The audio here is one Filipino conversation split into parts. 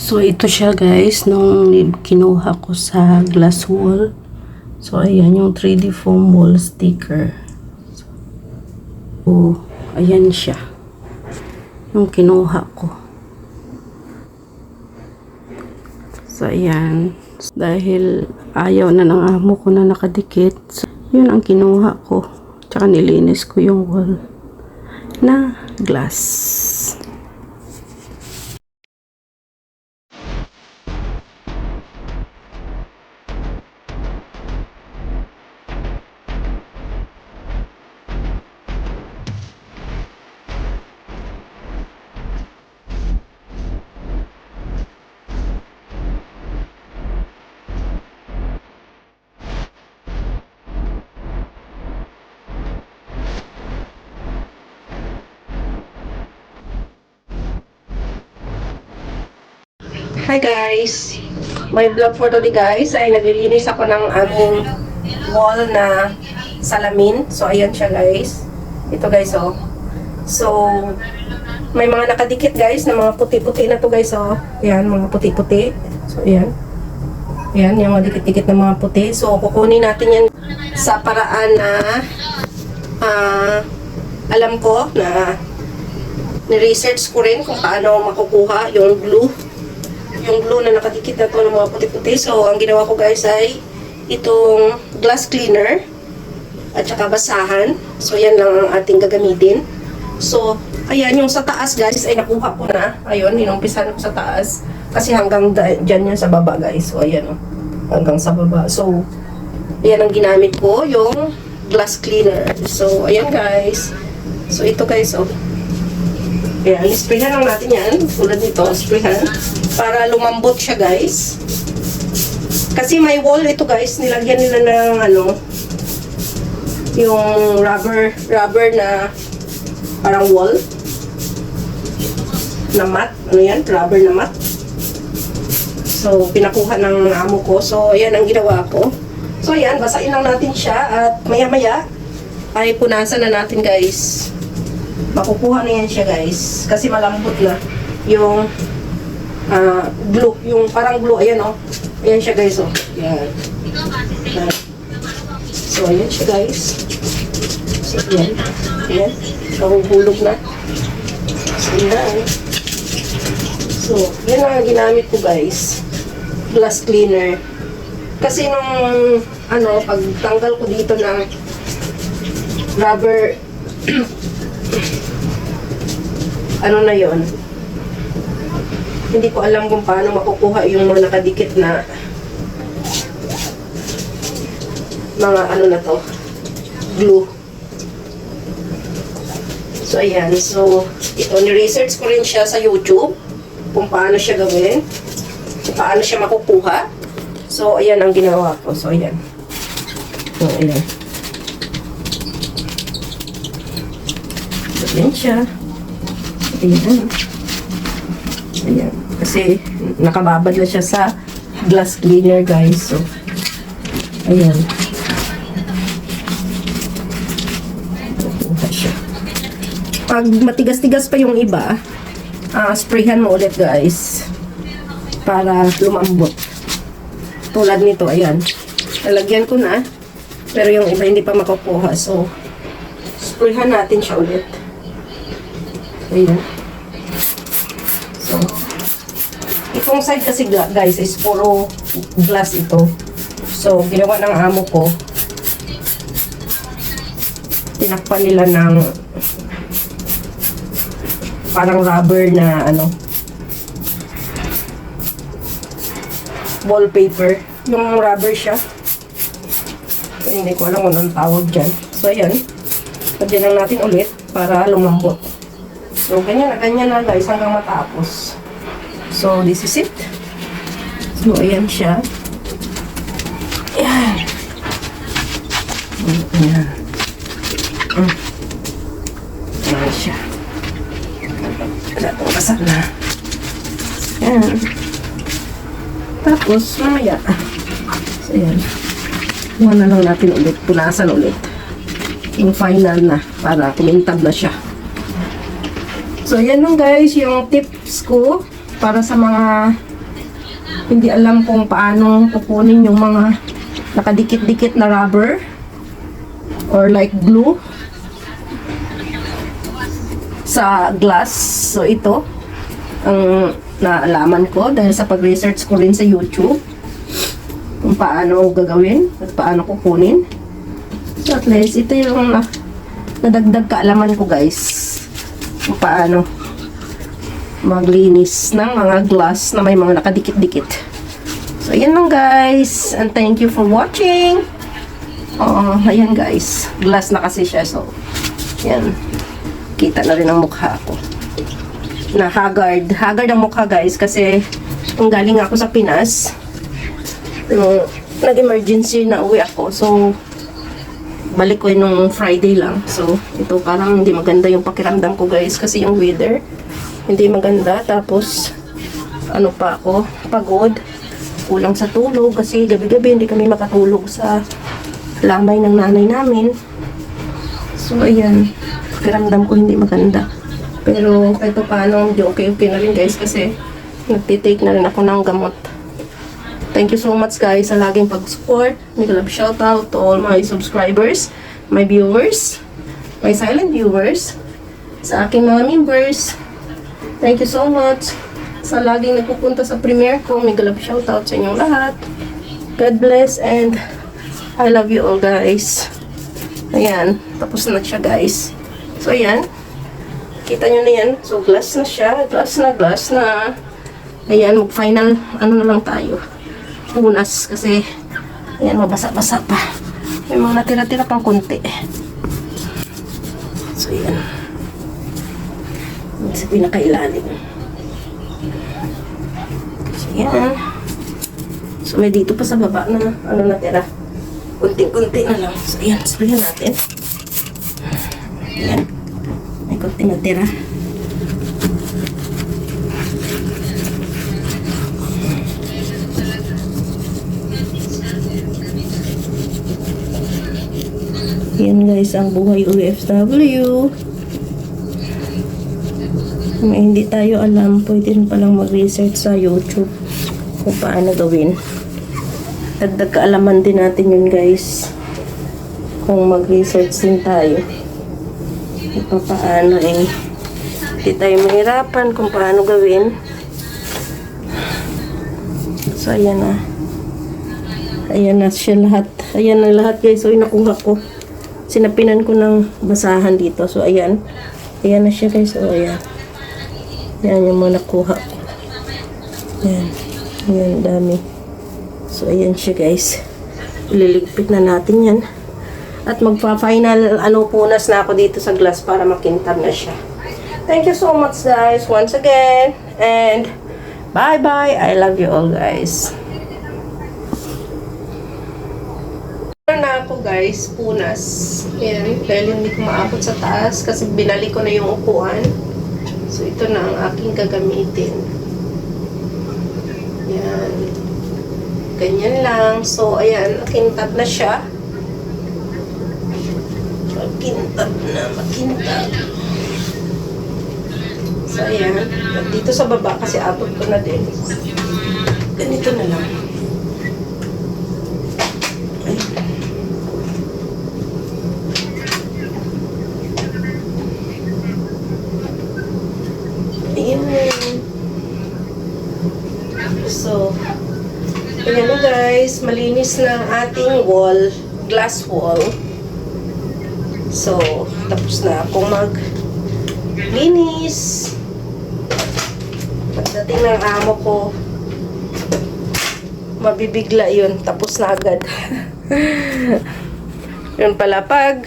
So, ito siya guys, nung kinuha ko sa glass wall. So, ayan yung 3D foam wall sticker. So, ayan siya. Yung kinuha ko. So, ayan. Dahil ayaw na ng amo ko na nakadikit. So, yun ang kinuha ko. Tsaka nilinis ko yung wall na glass. Hi guys! My vlog for today guys ay naglilinis ako ng aming wall na salamin. So ayan siya guys. Ito guys oh. So may mga nakadikit guys na mga puti-puti na to guys oh. Ayan mga puti-puti. So ayan. Ayan yung mga dikit-dikit na mga puti. So kukunin natin yan sa paraan na alam ko na ni-research ko rin kung paano makukuha yung glue na nakadikit na to ng mga puti-puti. So, ang ginawa ko guys ay itong glass cleaner at saka basahan. So, yan lang ang ating gagamitin. So, ayan, yung sa taas guys ay nakuha ko na. Ayun, inumpisan ko sa taas. Kasi hanggang dyan yan sa baba guys. So, ayan o. Hanggang sa baba. So, ayan ang ginamit ko, yung glass cleaner. So, ayan guys. So, ito guys o. Ayan, sprayhan lang natin yan. Tulad nito, sprayhan. Para lumambot siya, guys. Kasi may wall ito, guys. Nilagyan nila ng, yung rubber na parang wall. Na mat. Ano yan? Rubber na mat. So, pinakuha ng amo ko. So, ayan ang ginawa ko. So, ayan. Basahin lang natin siya. At maya-maya, ay punasan na natin, guys. Makukuha na yan siya guys kasi malambot na yung glue, yung parang glue, ayan o, ayan siya guys o, yan. So ayan siya guys, so ayan, ayan, nahuhulog na, so yan. So yan ang ginamit ko guys, glass cleaner, kasi nung pag tanggal ko dito ng rubber na yon, hindi ko alam kung paano makukuha yung mga nakadikit na mga na to, glue. So ayan, so ito, ni-research ko rin siya sa YouTube kung paano siya gawin, kung paano siya makukuha. So ayan ang ginawa ko. So ayan, so ayan, so ayan siya. Ayan. Ayan. Kasi nakababad na siya sa glass cleaner guys. So, ayan. Pag matigas-tigas pa yung iba, sprayhan mo ulit guys. Para lumambot. Tulad nito, ayan. Nalagyan ko na. Pero yung iba hindi pa makukuha. So, sprayhan natin siya ulit. Ayan. So, itong side kasi guys is puro glass ito. So, ginawa ng amo ko. Tinakpan nila ng parang rubber na wallpaper. Yung rubber siya. So, hindi ko alam kung anong tawag dyan. So, ayan. Lagyan lang natin ulit para lumambot. So, ganyan na guys hanggang matapos. So, this is it. So, ayan siya. Ayan. Ayan. Ayan siya. Basag na. Ayan. Tapos, mamaya. So, ayan. Kuha na lang natin ulit. Punasan ulit. Yung final na. Para kumintab na siya. So, yan lang guys, yung tips ko para sa mga Hindi alam kung paano kukunin yung mga nakadikit-dikit na rubber or like glue sa glass. So ito ang naalaman ko dahil sa pag-research ko rin sa YouTube kung paano gagawin at paano kukunin. So at least ito yung nadagdag kaalaman ko guys kung paano maglinis ng mga glass na may mga nakadikit-dikit. So ayan lang guys, and thank you for watching. Ayan guys, glass na kasi siya, so yan, kita na rin ang mukha ko na haggard ang mukha guys, kasi kung galing ako sa Pinas, nag-emergency na uwi ako, so balik ko nung Friday lang. So ito parang hindi maganda yung pakiramdam ko guys, kasi yung weather hindi maganda, tapos ano pa ako, pagod, kulang sa tulog kasi gabi-gabi hindi kami makatulog sa lamay ng nanay namin. So ayan, pakiramdam ko hindi maganda, pero kahit paano okay na rin guys, kasi nagtitake na rin ako ng gamot. Thank you so much guys sa laging pag-support. Mega love shoutout to all my subscribers, my viewers, my silent viewers, sa aking mga members. Thank you so much sa laging nagpupunta sa premiere ko. Mega love shoutout sa inyong lahat. God bless and I love you all guys. Ayan, tapos na siya guys. So ayan, kita nyo na yan. So glass na siya, glass na. Ayan, mag-final ano na lang tayo, punas, kasi ayan, mabasa-basa pa. May mga natira-tira pang konti. So ayan, sa pinakailalim. So ayan. So may dito pa sa baba na ano natira, kunting-kunti na lang. So ayan, sprayan natin. Ayan, may kunti natira. Yan guys, ang buhay OFW. Kung hindi tayo alam, pwede rin palang mag-research sa YouTube kung paano gawin. Dagdag kaalaman din natin yun guys, kung mag-research din tayo kung paano hindi tayo mahirapan kung paano gawin. So ayan na, ayan na siya lahat. Ayan na lahat guys. So nakuha ko, sinapinan ko ng basahan dito. So ayan, ayan na siya guys. So ayan, yan yung mga nakuha ko. Ayan, ayan, dami. So ayan siya guys, ililigpit na natin yan at magpa-final punas na ako dito sa glass para makintab na siya. Thank you so much guys once again, and bye bye. I love you all guys. Na ako guys, punas. Ayan, dahil hindi ko maabot sa taas kasi binalik ko na yung upuan. So ito na ang aking gagamitin. Ayan, ganyan lang. So ayan, makintab na siya. Makintab. So ayan, at dito sa baba kasi abot ko na din. Ganito na lang. So, ayan na guys, malinis na ang ating wall, glass wall. So, tapos na akong maglinis. Pagdating ng amo ko, mabibigla yun, tapos na agad. Yun pala, pag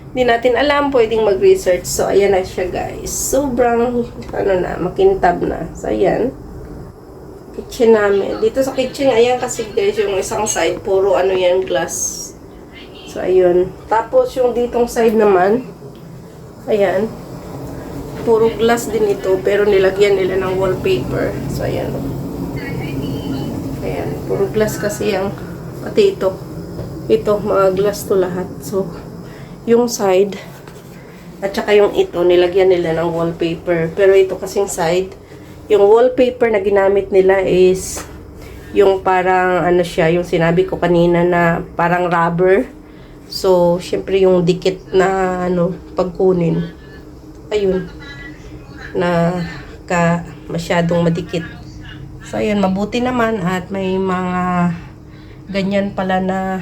hindi natin alam, pwedeng mag-research. So, ayan na siya guys. Sobrang, makintab na. So, ayan. Kitchen namin. Dito sa kitchen, ayan kasi guys, yung isang side, puro yan, glass. So, ayun. Tapos, yung ditong side naman, ayan, puro glass din ito, pero nilagyan nila ng wallpaper. So, ayan. Ayan, puro glass kasi yung, pati ito. Ito, mga glass to lahat. So, yung side, at saka yung ito, nilagyan nila ng wallpaper. Pero ito kasing side, yung wallpaper na ginamit nila is Yung parang ano siya, yung sinabi ko kanina na parang rubber. So, syempre yung dikit na ano, pagkunin. Ayun, na masyadong madikit. So, ayun, mabuti naman at may mga ganyan pala na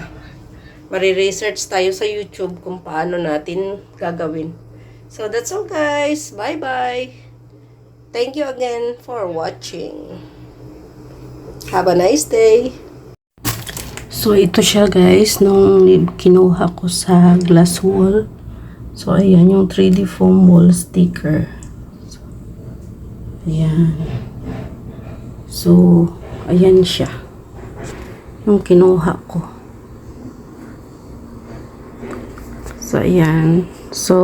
mariresearch tayo sa YouTube kung paano natin gagawin. So, that's all guys. Bye-bye. Thank you again for watching. Have a nice day. So, ito siya guys, nung kinuha ko sa glass wall. So, ayan yung 3D foam wall sticker. So, ayan. So, ayan siya. Yung kinuha ko. So, ayan. So,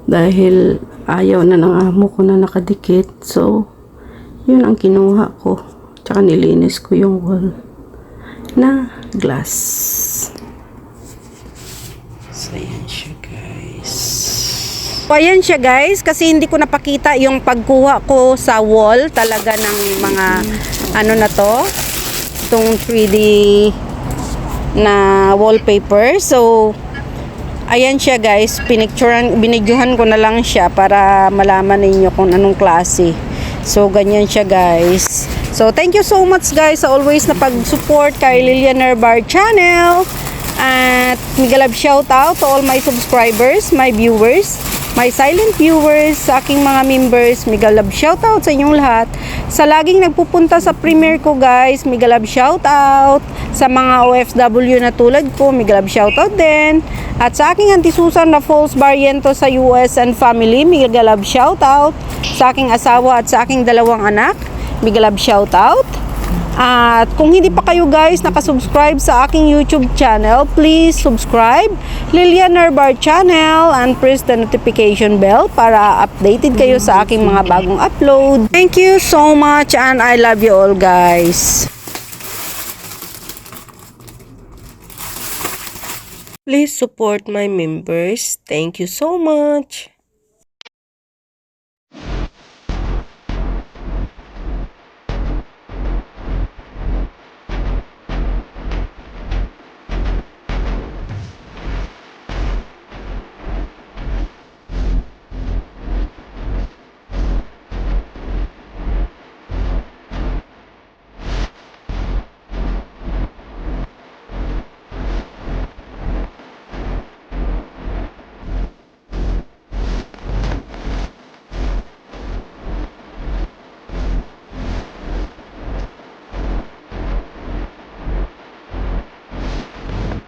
dahil ayaw na ng amo ko na nakadikit. So, yun ang kinuha ko. Tsaka nilinis ko yung wall na glass. So, ayan siya guys. So, ayan siya guys. Kasi hindi ko napakita yung pagkuha ko sa wall talaga ng mga ano na to. Itong 3D na wallpaper. So, ayan siya guys. Binidyohan ko na lang siya para malaman ninyo kung anong klase. So, ganyan siya guys. So, thank you so much guys sa always na pag-support kay Lilian Herbar Channel. At mega love shout out to all my subscribers, my viewers, my silent viewers, sa aking mga members. Mega love shout out sa inyong lahat. Sa laging nagpupunta sa premiere ko guys, mega love shout out. Sa mga OFW na tulad ko, mega love shout out din. At sa aking Auntie Susan na Falls Barriento sa US and family, mega love shout out. Sa aking asawa at sa aking dalawang anak, mega love shout out. At kung hindi pa kayo guys nakasubscribe sa aking YouTube channel, please subscribe Lilian Herbar Channel and press the notification bell para updated kayo sa aking mga bagong upload. Thank you so much and I love you all guys. Please support my members. Thank you so much.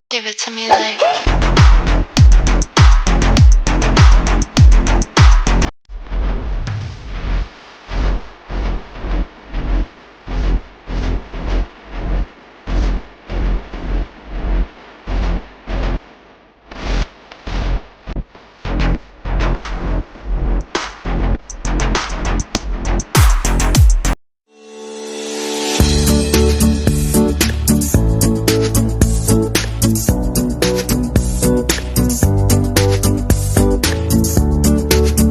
Give it to me like